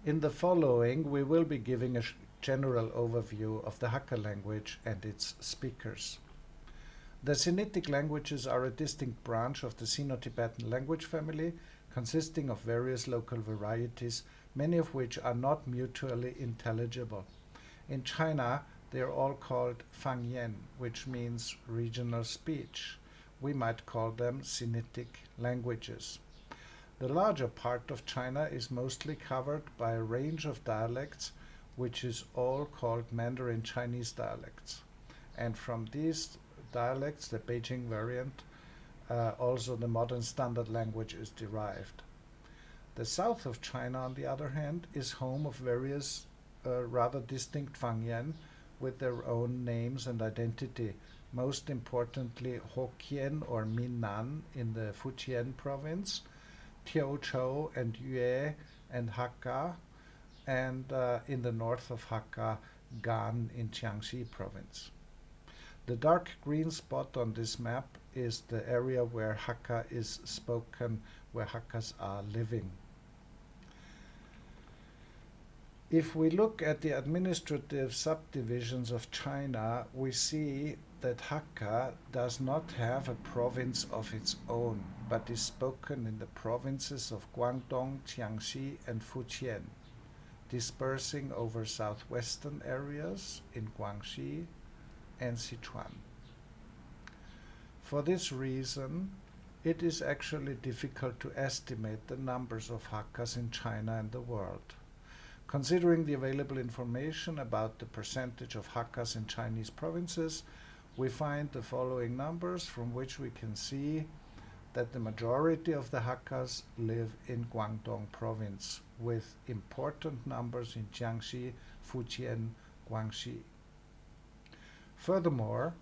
In the following, we will be giving a general overview of the Hakka language and its speakers. The Sinitic languages are a distinct branch of the Sino-Tibetan language family, consisting of various local varieties, many of which are not mutually intelligible. In China, they are all called Fangyan, which means regional speech. We might call them Sinitic languages. The larger part of China is mostly covered by a range of dialects, which is all called Mandarin Chinese dialects. And from these dialects, the Beijing variant, also the modern standard language is derived. The south of China, on the other hand, is home of various rather distinct Fangyan with their own names and identity, most importantly Hokkien or Minnan in the Fujian province, Teochew and Yue and Hakka, and in the north of Hakka, Gan in Jiangxi province. The dark green spot on this map is the area where Hakka is spoken, where Hakkas are living. If we look at the administrative subdivisions of China, we see that Hakka does not have a province of its own, but is spoken in the provinces of Guangdong, Jiangxi, and Fujian, dispersing over southwestern areas in Guangxi and Sichuan. For this reason, it is actually difficult to estimate the numbers of Hakkas in China and the world. Considering the available information about the percentage of Hakkas in Chinese provinces, we find the following numbers from which we can see that the majority of the Hakkas live in Guangdong province, with important numbers in Jiangxi, Fujian, Guangxi. Furthermore,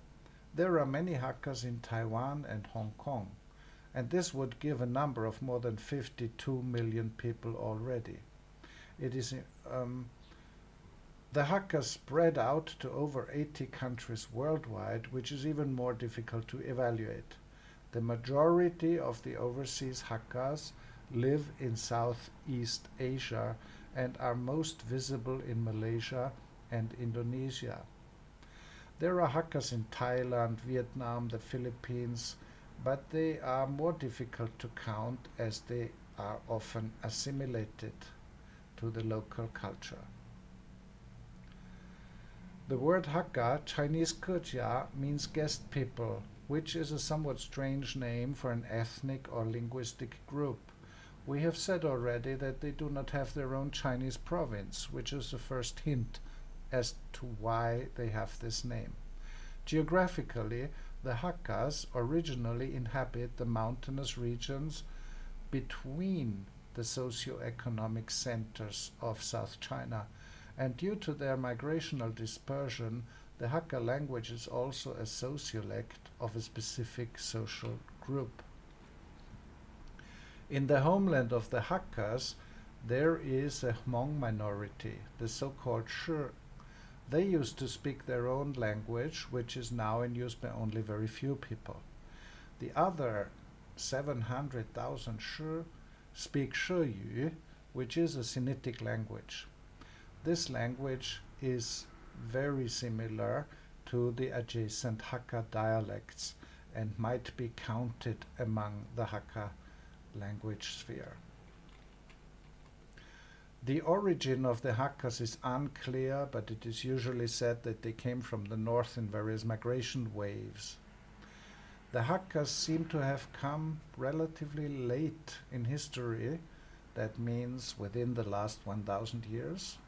there are many Hakkas in Taiwan and Hong Kong, and this would give a number of more than 52 million people already. It is the Hakkas spread out to over 80 countries worldwide, which is even more difficult to evaluate. The majority of the overseas Hakkas live in Southeast Asia and are most visible in Malaysia and Indonesia. There are Hakkas in Thailand, Vietnam, the Philippines, but they are more difficult to count as they are often assimilated to the local culture. The word Hakka, Chinese Kejia, means guest people, which is a somewhat strange name for an ethnic or linguistic group. We have said already that they do not have their own Chinese province, which is the first hint as to why they have this name. Geographically, the Hakkas originally inhabit the mountainous regions between the socio-economic centers of South China, and due to their migrational dispersion, the Hakka language is also a sociolect of a specific social group. In the homeland of the Hakkas, there is a Hmong minority, the so-called Shi. They used to speak their own language, which is now in use by only very few people. The other 700,000 Shi speak Shiyu, which is a Sinitic language. This language is very similar to the adjacent Hakka dialects and might be counted among the Hakka language sphere. The origin of the Hakkas is unclear, but it is usually said that they came from the north in various migration waves. The Hakkas seem to have come relatively late in history, that means within the last 1,000 years,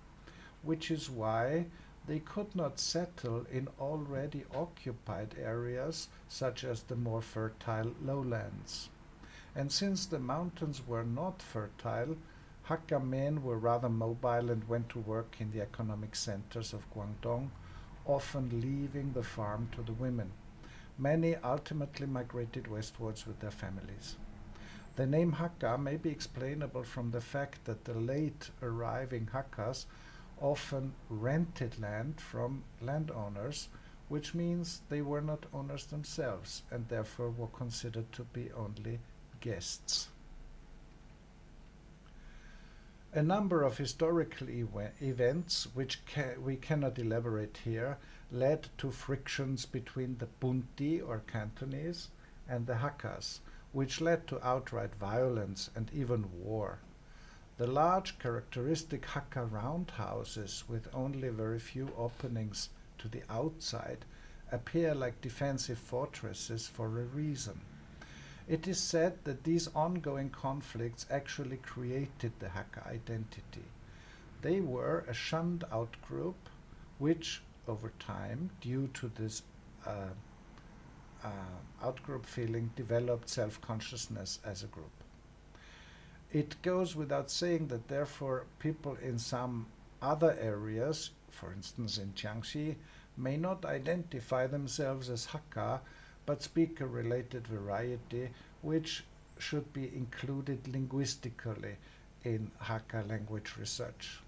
which is why they could not settle in already occupied areas such as the more fertile lowlands. And since the mountains were not fertile, Hakka men were rather mobile and went to work in the economic centers of Guangdong, often leaving the farm to the women. Many ultimately migrated westwards with their families. The name Hakka may be explainable from the fact that the late arriving Hakkas often rented land from landowners, which means they were not owners themselves and therefore were considered to be only guests. A number of historical events, which we cannot elaborate here, led to frictions between the Punti or Cantonese and the Hakkas, which led to outright violence and even war. The large characteristic Hakka roundhouses with only very few openings to the outside appear like defensive fortresses for a reason. It is said that these ongoing conflicts actually created the Hakka identity. They were a shunned out group which, over time, due to this outgroup feeling, developed self-consciousness as a group. It goes without saying that therefore people in some other areas, for instance in Jiangxi, may not identify themselves as Hakka, but speak a related variety which should be included linguistically in Hakka language research.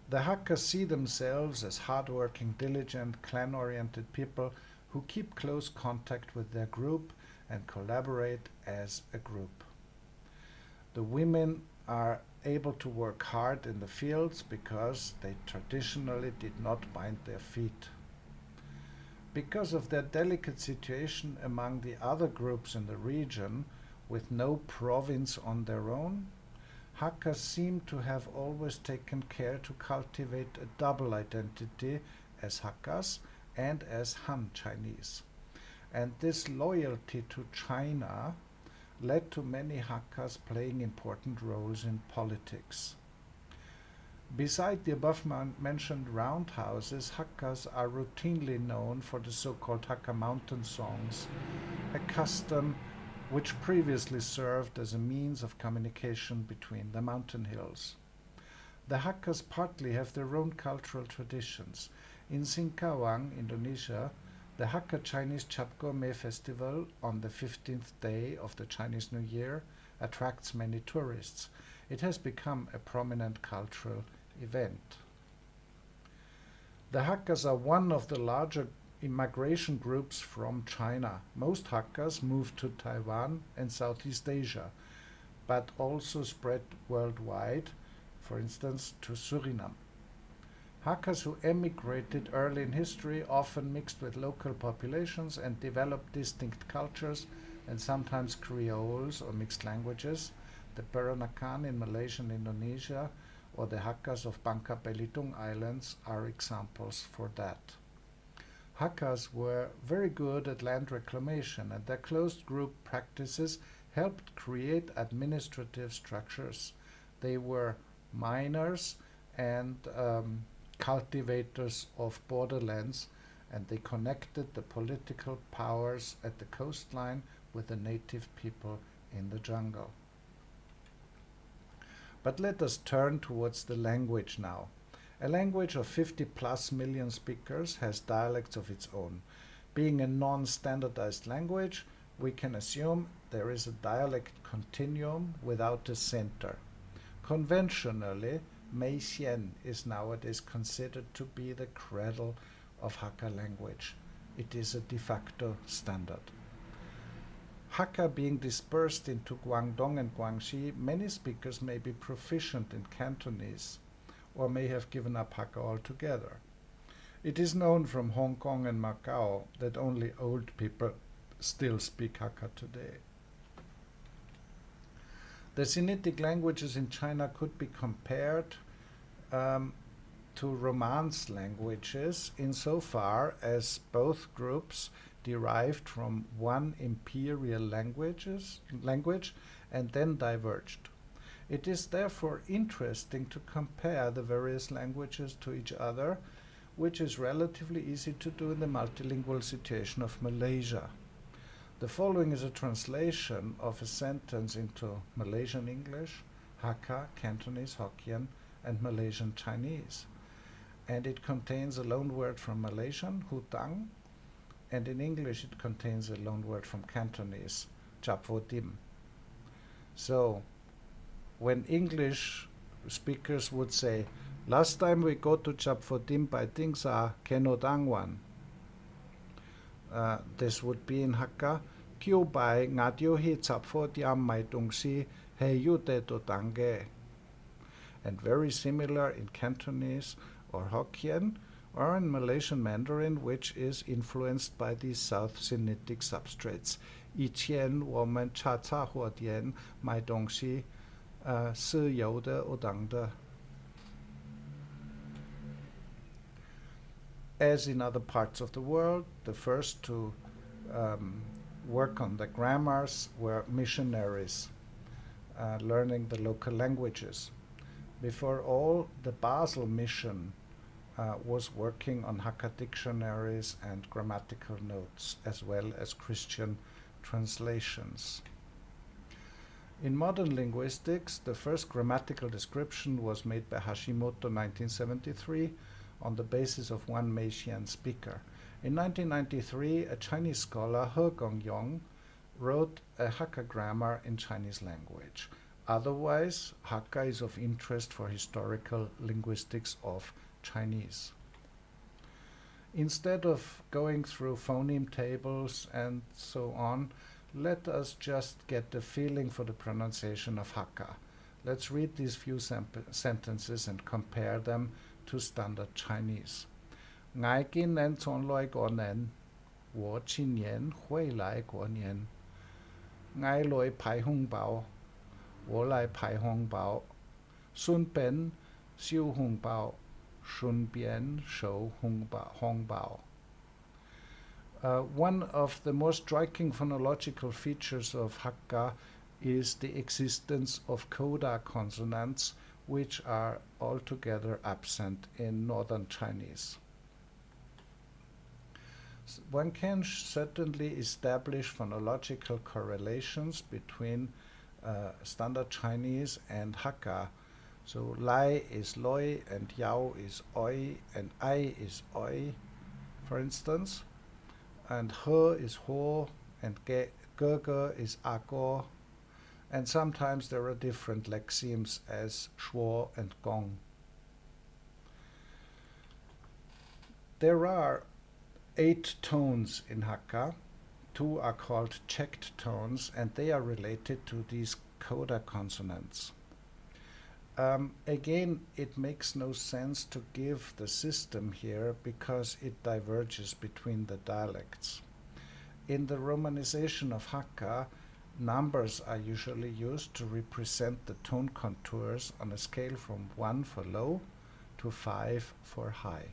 The Hakkas see themselves as hardworking, diligent, clan-oriented people who keep close contact with their group and collaborate as a group. The women are able to work hard in the fields because they traditionally did not bind their feet. Because of their delicate situation among the other groups in the region, with no province on their own, Hakkas seem to have always taken care to cultivate a double identity as Hakkas and as Han Chinese. And this loyalty to China led to many Hakkas playing important roles in politics. Beside the above-mentioned roundhouses, Hakkas are routinely known for the so-called Hakka mountain songs, a custom which previously served as a means of communication between the mountain hills. The Hakkas partly have their own cultural traditions. In Singkawang, Indonesia, the Hakka Chinese Cap Gome festival on the 15th day of the Chinese New Year attracts many tourists. It has become a prominent cultural event. The Hakkas are one of the larger immigration groups from China. Most Hakkas moved to Taiwan and Southeast Asia, but also spread worldwide, for instance to Suriname. Hakkas who emigrated early in history often mixed with local populations and developed distinct cultures and sometimes creoles or mixed languages. The Peranakan in Malaysia and Indonesia or the Hakkas of Bangka Belitung Islands are examples for that. Hakkas were very good at land reclamation, and their closed group practices helped create administrative structures. They were miners and cultivators of borderlands, and they connected the political powers at the coastline with the native people in the jungle. But let us turn towards the language now. A language of 50+ million speakers has dialects of its own. Being a non-standardized language, we can assume there is a dialect continuum without a center. Conventionally, Malaysian is nowadays considered to be the cradle of Hakka language. It is a de facto standard. Hakka being dispersed into Guangdong and Guangxi, many speakers may be proficient in Cantonese or may have given up Hakka altogether. It is known from Hong Kong and Macau that only old people still speak Hakka today. The Sinitic languages in China could be compared to Romance languages insofar as both groups derived from one imperial language and then diverged. It is therefore interesting to compare the various languages to each other, which is relatively easy to do in the multilingual situation of Malaysia. The following is a translation of a sentence into Malaysian English, Hakka, Cantonese, Hokkien, and Malaysian Chinese. And it contains a loan word from Malaysian, hutang, and in English it contains a loan word from Cantonese, chapvodim. So, when English speakers would say, last time we go to chapvodim by Tingsa, kenodangwan, this would be in Hakka, kyo by ngadyo hi chapvodiam mai tungsi, he yute to tange, and very similar in Cantonese or Hokkien, or in Malaysian Mandarin, which is influenced by these South Sinitic substrates. 以前我们茶茶货店买东西，是有的有当的。As in other parts of the world, the first to work on the grammars were missionaries, learning the local languages. Before all, the Basel mission was working on Hakka dictionaries and grammatical notes, as well as Christian translations. In modern linguistics, the first grammatical description was made by Hashimoto in 1973 on the basis of one Malaysian speaker. In 1993, a Chinese scholar, He Gongyong, wrote a Hakka grammar in Chinese language. Otherwise, Hakka is of interest for historical linguistics of Chinese. Instead of going through phoneme tables and so on, let us just get the feeling for the pronunciation of Hakka. Let's read these few sentences and compare them to standard Chinese. 我今年从来过年，我今年回来过年。我来派红包，我来派红包。顺便收红包，顺便收红包。One of the more striking phonological features of Hakka is the existence of coda consonants, which are altogether absent in Northern Chinese. One can certainly establish phonological correlations between Standard Chinese and Hakka. So lai is loi, and yao is oi, and ai is oi, for instance. And he is ho, and ge is ago. And sometimes there are different lexemes as shuo and gong. There are 8 tones in Hakka. 2 are called checked tones, and they are related to these coda consonants. Again, it makes no sense to give the system here because it diverges between the dialects. In the romanization of Hakka, numbers are usually used to represent the tone contours on a scale from 1 for low to 5 for high.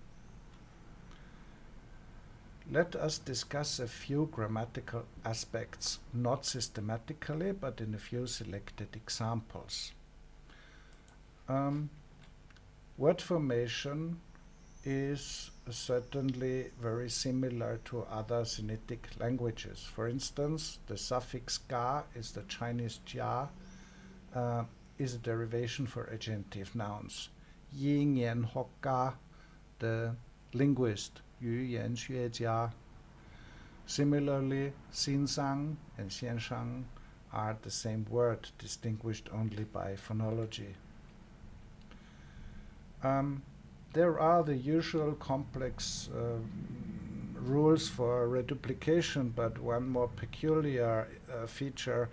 Let us discuss a few grammatical aspects, not systematically, but in a few selected examples. Word formation is certainly very similar to other Sinitic languages. For instance, the suffix ga is the Chinese jia, is a derivation for agentive nouns. Yin Yan Hakka, the linguist, Yu Yan Xue Jia. Similarly, Xinsang and Xianshang are the same word, distinguished only by phonology. There are the usual complex rules for reduplication, but one more peculiar feature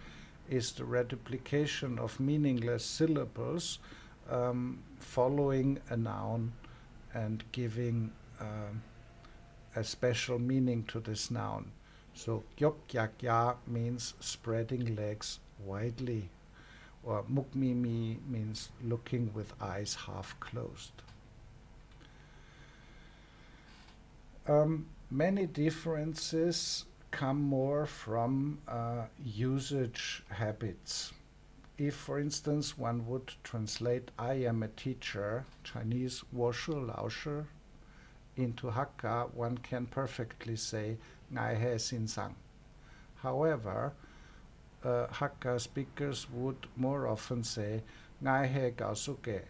is the reduplication of meaningless syllables following a noun and giving a special meaning to this noun. So gyok yak ya means spreading legs widely, or mukmimi means looking with eyes half closed. Many differences come more from usage habits. If, for instance, one would translate I am a teacher, Chinese 我是老师, into Hakka, one can perfectly say 我係先生. However, Hakka speakers would more often say 我係教書嘅,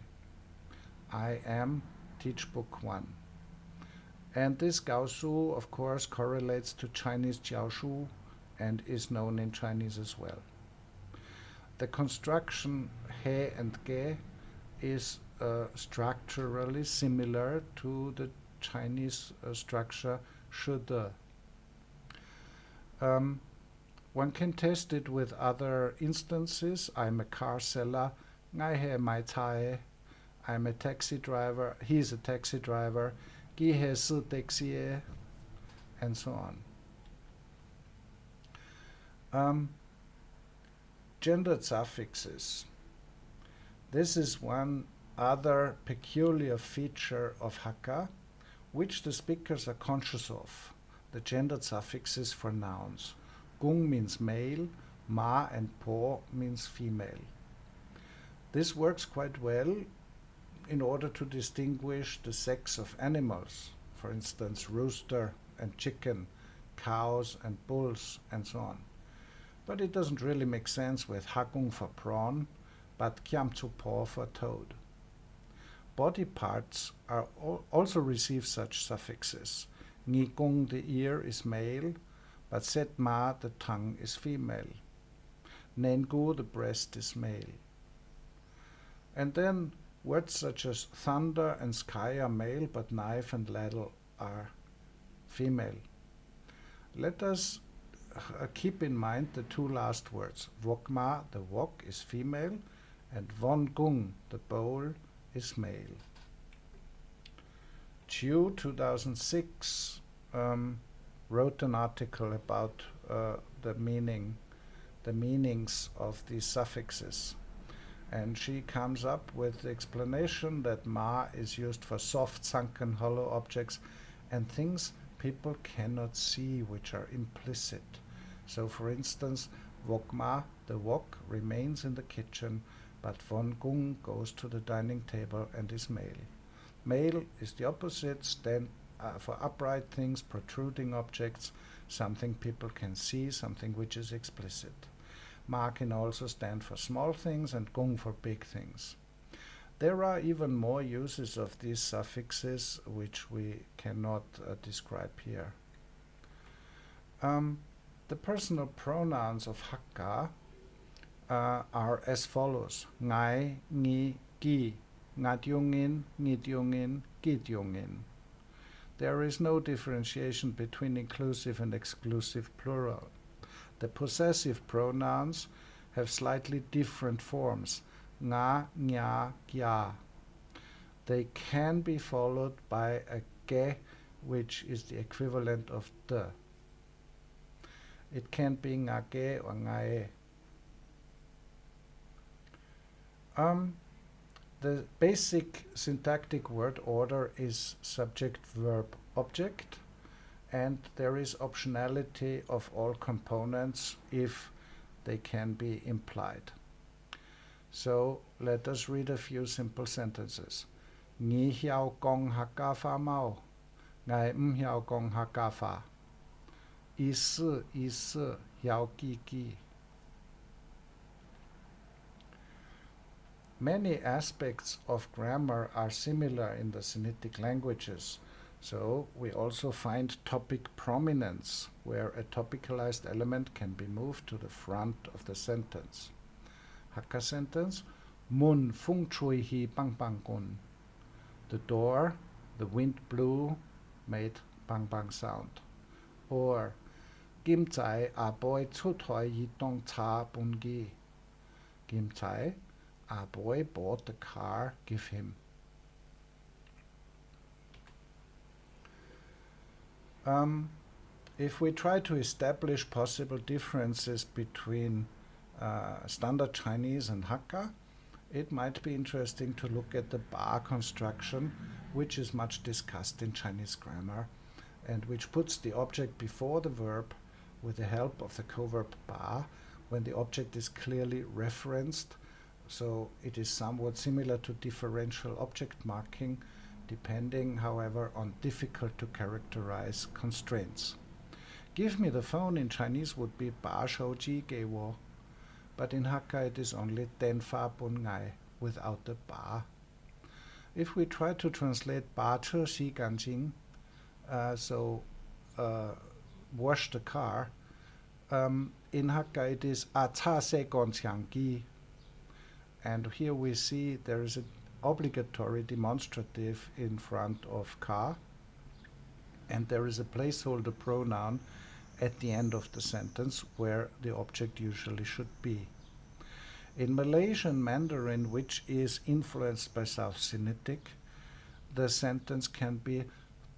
I am teach book 1. And this gaoshu, of course, correlates to Chinese jiaoshu and is known in Chinese as well. The construction he and ge is structurally similar to the Chinese structure 是的. One can test it with other instances. I'm a car seller. Ngai he mai tae. I'm a taxi driver. He's a taxi driver. Gi he su taxi e. And so on. Gendered suffixes. This is one other peculiar feature of Hakka, which the speakers are conscious of, the gendered suffixes for nouns. Gung means male, ma and po means female. This works quite well in order to distinguish the sex of animals, for instance, rooster and chicken, cows and bulls, and so on. But it doesn't really make sense with hakung for prawn, but kiamtsu po for toad. Body parts also receive such suffixes. Ngikung, the ear, is male, but setma, the tongue, is female. Nengu, the breast, is male. And then words such as thunder and sky are male, but knife and ladle are female. Let us keep in mind the two last words. Wokma, the wok, is female, and vongung, the bowl, is male. Chiu, 2006, wrote an article about the meanings of these suffixes. And she comes up with the explanation that ma is used for soft, sunken, hollow objects and things people cannot see, which are implicit. So, for instance, wokma, the wok, remains in the kitchen, but vongung goes to the dining table and is male. Male is the opposite, stand for upright things, protruding objects, something people can see, something which is explicit. Ma can also stand for small things and gung for big things. There are even more uses of these suffixes which we cannot describe here. The personal pronouns of Hakka are as follows: ngai, ngi, gi, ngadyungin, ngidyungin, gidyungin. There is no differentiation between inclusive and exclusive plural. The possessive pronouns have slightly different forms, nga, nya, gya. They can be followed by a ge, which is the equivalent of de. It can be nga ge or ngae. The basic syntactic word order is subject, verb, object, and there is optionality of all components if they can be implied. So let us read a few simple sentences. Ngi hiao gong hakka fa mao, ngai hiao gong hakka fa. Is hiao gi gi. Many aspects of grammar are similar in the Sinitic languages, so we also find topic prominence, where a topicalized element can be moved to the front of the sentence. Hakka sentence: Mun fung chui hi bang bang gun. The door, the wind blew, made bang bang sound. Or Kim Tsai a boy chu toi yi tong cha bun gi. Kim Tsai, a boy bought the car, give him. If we try to establish possible differences between Standard Chinese and Hakka, it might be interesting to look at the ba construction, which is much discussed in Chinese grammar, and which puts the object before the verb with the help of the coverb ba when the object is clearly referenced. So it is somewhat similar to differential object marking, depending, however, on difficult to characterize constraints. Give me the phone in Chinese would be ba shou ji ge wo, but in Hakka it is only den fa bun ngai without the ba. If we try to translate ba che xi gan jing, wash the car, in Hakka it is a cha se gon qiang gi. And here we see there is an obligatory demonstrative in front of ka, and there is a placeholder pronoun, at the end of the sentence where the object usually should be. In Malaysian Mandarin, which is influenced by South Sinitic, the sentence can be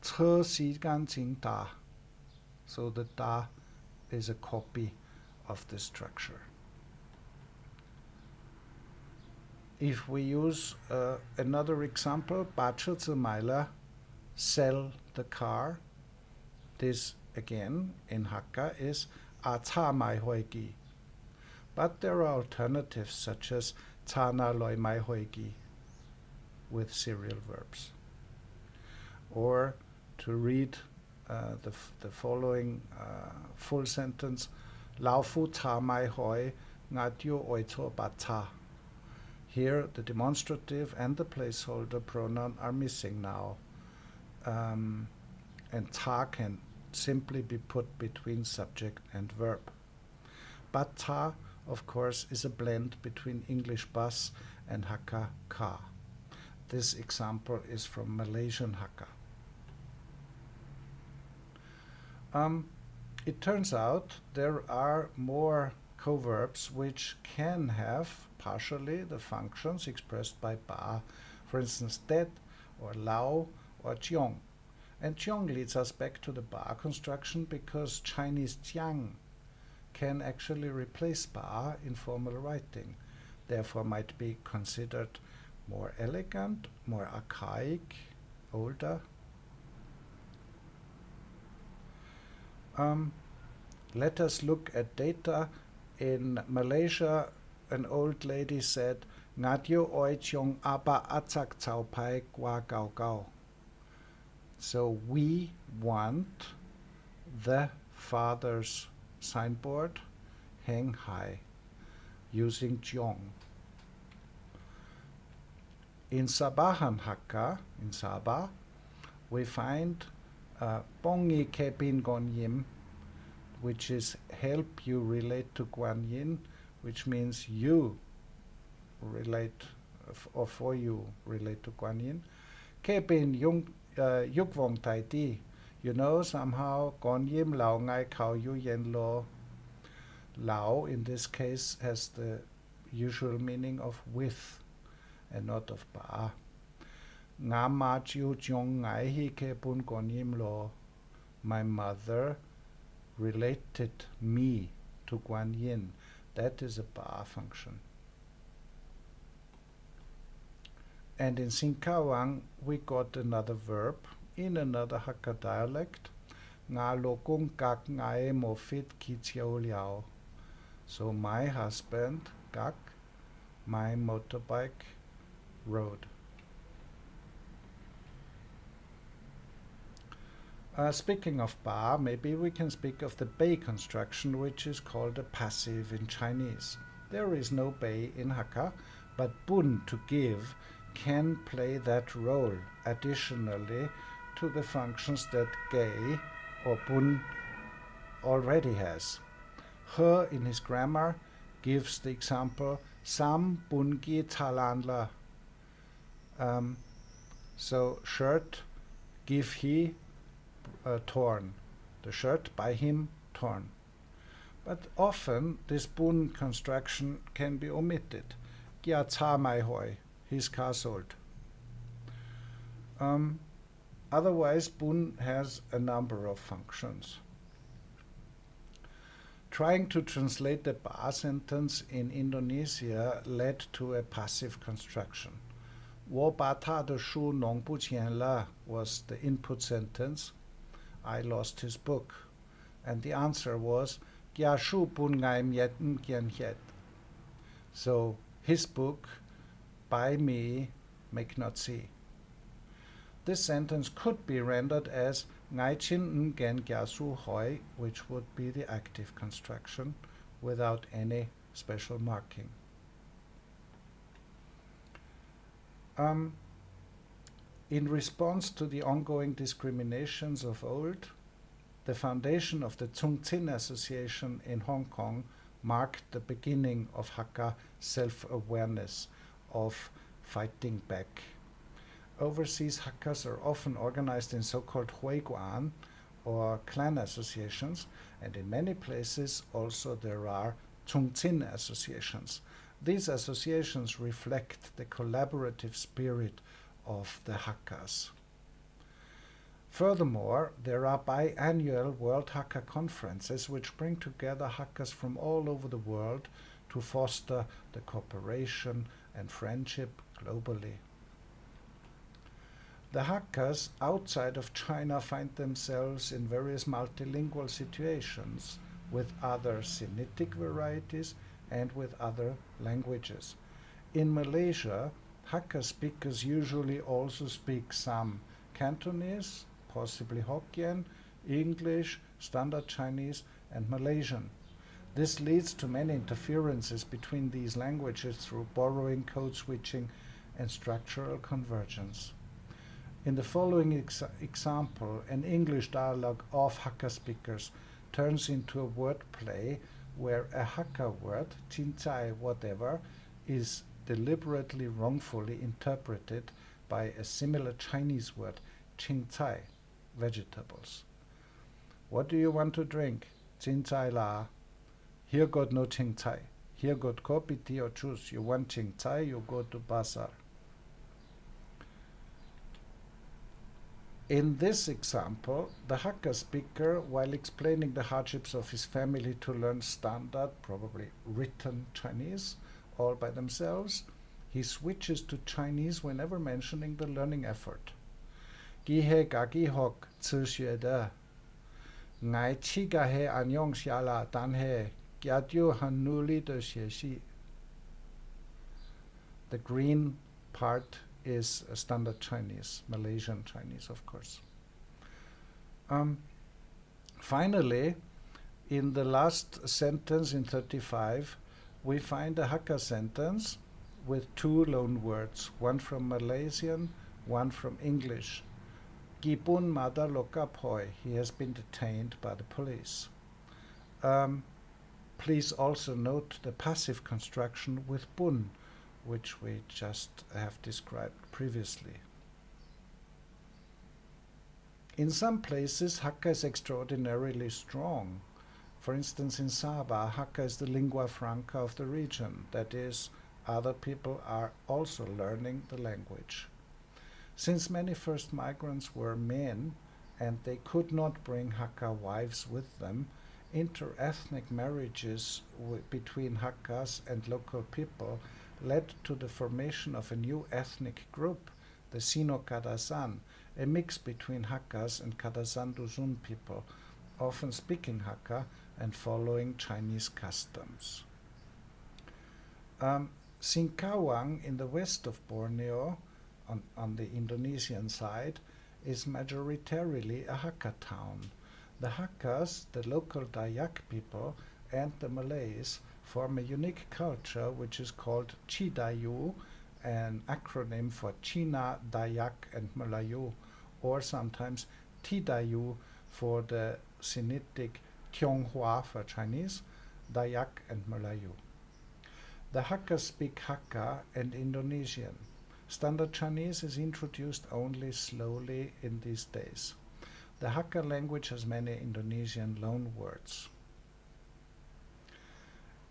车洗干净打. So the da is a copy of the structure. If we use another example, 把车子买了, sell the car, this again in Hakka is 茶買回記. But there are alternatives such as 茶拿來買回記 with serial verbs. Or to read the following full sentence, 老夫茶買回, 我要愛錯把茶. Here the demonstrative and the placeholder pronoun are missing now. And ta can simply be put between subject and verb. But ta, of course, is a blend between English bus and Hakka car. This example is from Malaysian Hakka. It turns out there are more coverbs which can have partially the functions expressed by ba. For instance, det or lao or jiong. And jiong leads us back to the ba construction because Chinese jiang can actually replace ba in formal writing, therefore might be considered more elegant, more archaic, older. Let us look at data. In Malaysia, an old lady said, "Ngadyo oi chiong apa atsak cao pai gua gao gao." So we want the father's signboard hang high using jiong. In Sabahan Hakka, in Sabah, we find Pongi Kepin Gon Yim, which is help you relate to Guan Yin, which means you relate, or for you relate to Guan Yin. Kepin Yuk Vong Tai Di, you know, somehow Gon Yim Lao Ngai Kao Yu Yen Lo. Lao in this case has the usual meaning of with and not of ba. Nga ma chiu chiong ngai hi kepun Gon Yim Lo. My mother related me to Guan Yin. That is a ba function. And in Singkawang, we got another verb in another Hakka dialect. Nga lokung kak ngai mo fit ki chiao liao. So my husband, kak, my motorbike, rode. Speaking of ba, maybe we can speak of the bei construction, which is called a passive in Chinese. There is no bei in Hakka, but bun, to give, can play that role additionally to the functions that gei or bun already has. He, in his grammar, gives the example sam bun gi talan la. So shirt, give he, torn. The shirt by him torn. But often this bun construction can be omitted. Gia ca mai hoi, his car sold. Otherwise, bun has a number of functions. Trying to translate the ba sentence in Indonesia led to a passive construction. 我把他的书弄不见了 was the input sentence. I lost his book. And the answer was, Gia shu bun ngai miet kian het. So, his book, by me, make not see. This sentence could be rendered as ngai chin ngen gia su hoi, which would be the active construction without any special marking. In response to the ongoing discriminations of old, the foundation of the Tsung Tsin Association in Hong Kong marked the beginning of Hakka self-awareness, of fighting back. Overseas Hakkas are often organized in so-called Huiguan, or clan associations, and in many places also there are Zhongzin associations. These associations reflect the collaborative spirit of the Hakkas. Furthermore, there are biannual World Hakka conferences which bring together Hakkas from all over the world to foster the cooperation and friendship globally. The Hakkas outside of China find themselves in various multilingual situations with other Sinitic varieties and with other languages. In Malaysia, Hakka speakers usually also speak some Cantonese, possibly Hokkien, English, Standard Chinese, and Malaysian. This leads to many interferences between these languages through borrowing, code switching, and structural convergence. In the following example, an English dialogue of Hakka speakers turns into a wordplay where a Hakka word, cincai whatever, is deliberately wrongfully interpreted by a similar Chinese word, cincai, vegetables. What do you want to drink? Cincai la. Here got no cincai. Here got kopi, tea or juice. You want cincai, you go to bazar. In this example, the Hakka speaker, while explaining the hardships of his family to learn standard, probably written Chinese, all by themselves, he switches to Chinese whenever mentioning the learning effort. Gi he ga gi hok tsu xue de. Ngai chi ga he anyong xia la dan he gia diu han nu li de xie xi. The green part is standard Chinese, Malaysian Chinese, of course. Finally, in the last sentence in 35, we find a Hakka sentence with two loan words, one from Malaysian, one from English. Gipun mada lokapoi, he has been detained by the police. Please also note the passive construction with bun, which we just have described previously. In some places, Hakka is extraordinarily strong. For instance, in Sabah, Hakka is the lingua franca of the region. That is, other people are also learning the language. Since many first migrants were men and they could not bring Hakka wives with them, inter-ethnic marriages between Hakkas and local people led to the formation of a new ethnic group, the Sino-Kadazan, a mix between Hakkas and Kadazan Dusun people, often speaking Hakka and following Chinese customs. Singkawang in the west of Borneo, on the Indonesian side, is majoritarily a Hakka town. The Hakkas, the local Dayak people, and the Malays form a unique culture which is called Chidayu, an acronym for Cina, Dayak, and Melayu, or sometimes Tidayu for the Sinitic, Tionghoa for Chinese, Dayak, and Melayu. The Hakkas speak Hakka and Indonesian. Standard Chinese is introduced only slowly in these days. The Hakka language has many Indonesian loan words.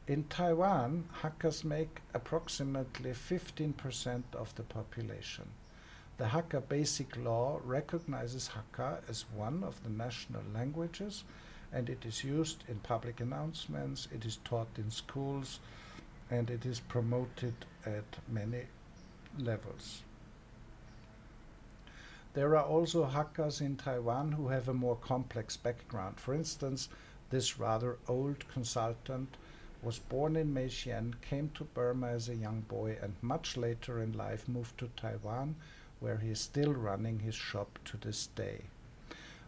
In Taiwan, Hakkas make approximately 15% of the population. The Hakka Basic Law recognizes Hakka as one of the national languages, and it is used in public announcements, it is taught in schools, and it is promoted at many levels. There are also Hakkas in Taiwan who have a more complex background. For instance, this rather old consultant was born in Malaysian, came to Burma as a young boy, and much later in life moved to Taiwan, where he is still running his shop to this day.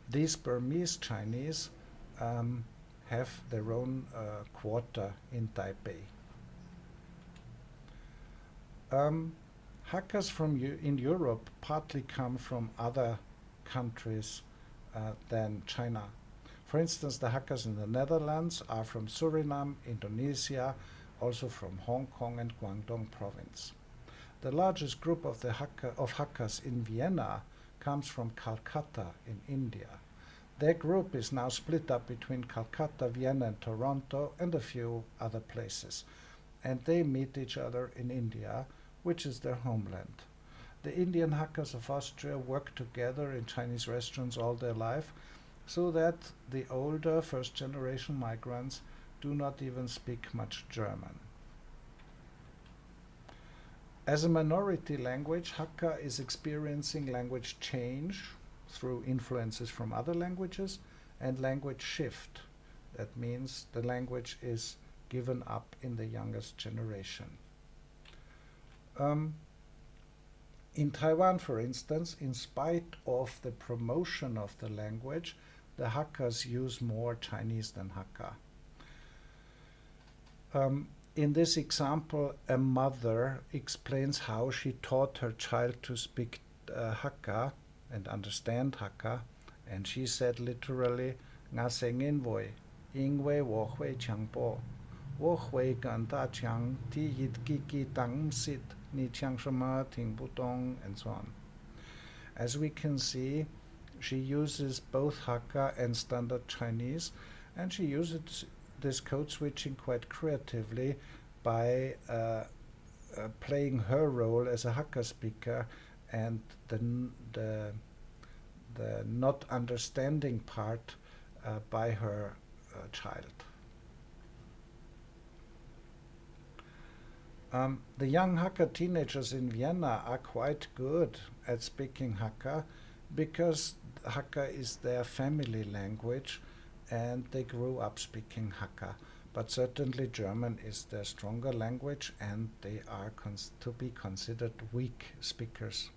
These Burmese Chinese have their own quarter in Taipei. Hakkas in Europe partly come from other countries than China. For instance, the Hakkas in the Netherlands are from Suriname, Indonesia, also from Hong Kong and Guangdong province. The largest group of Hakkas in Vienna comes from Calcutta in India. Their group is now split up between Calcutta, Vienna, and Toronto, and a few other places. And they meet each other in India, which is their homeland. The Indian Hakkas of Austria work together in Chinese restaurants all their life, so that the older first-generation migrants do not even speak much German. As a minority language, Hakka is experiencing language change through influences from other languages and language shift. That means the language is given up in the youngest generation. In Taiwan, for instance, in spite of the promotion of the language, the Hakkas use more Chinese than Hakka. In this example, a mother explains how she taught her child to speak Hakka and understand Hakka, and she said literally, "Nga sengin voi, ingwei wo hui qiang bo, wo hui gan da qiang ti yit gi gi dang sit ni qiang shema ting bu dong," and so on. As we can see, she uses both Hakka and Standard Chinese, and she uses this code switching quite creatively by playing her role as a Hakka speaker and the not understanding part by her child. The young Hakka teenagers in Vienna are quite good at speaking Hakka because Hakka is their family language and they grew up speaking Hakka. But certainly German is their stronger language and they are to be considered weak speakers.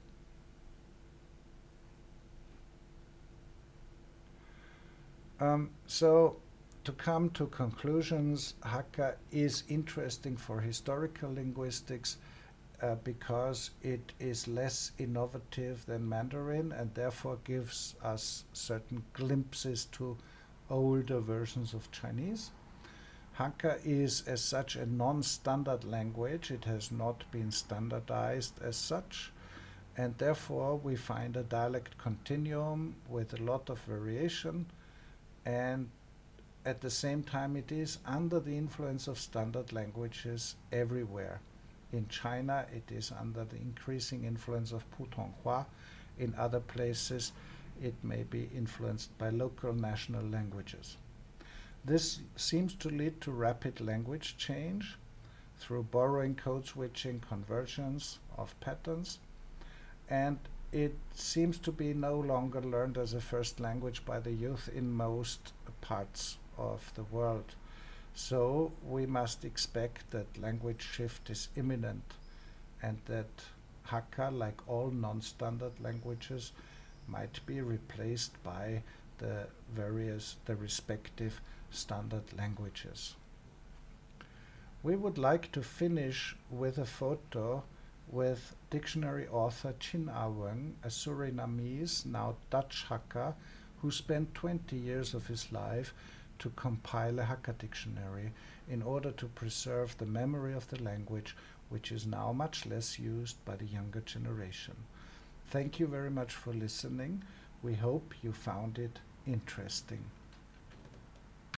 So to come to conclusions, Hakka is interesting for historical linguistics because it is less innovative than Mandarin and therefore gives us certain glimpses to older versions of Chinese. Hakka is as such a non-standard language. It has not been standardized as such, and therefore we find a dialect continuum with a lot of variation, and at the same time it is under the influence of standard languages everywhere. In China it is under the increasing influence of Putonghua. In other places it may be influenced by local national languages. This seems to lead to rapid language change through borrowing, code switching, convergence of patterns, and it seems to be no longer learned as a first language by the youth in most parts of the world. So we must expect that language shift is imminent and that Hakka, like all non-standard languages, might be replaced by the respective standard languages. We would like to finish with a photo with dictionary author Chin Awang, a Surinamese, now Dutch Hakka, who spent 20 years of his life to compile a Hakka dictionary in order to preserve the memory of the language, which is now much less used by the younger generation. Thank you very much for listening. We hope you found it interesting.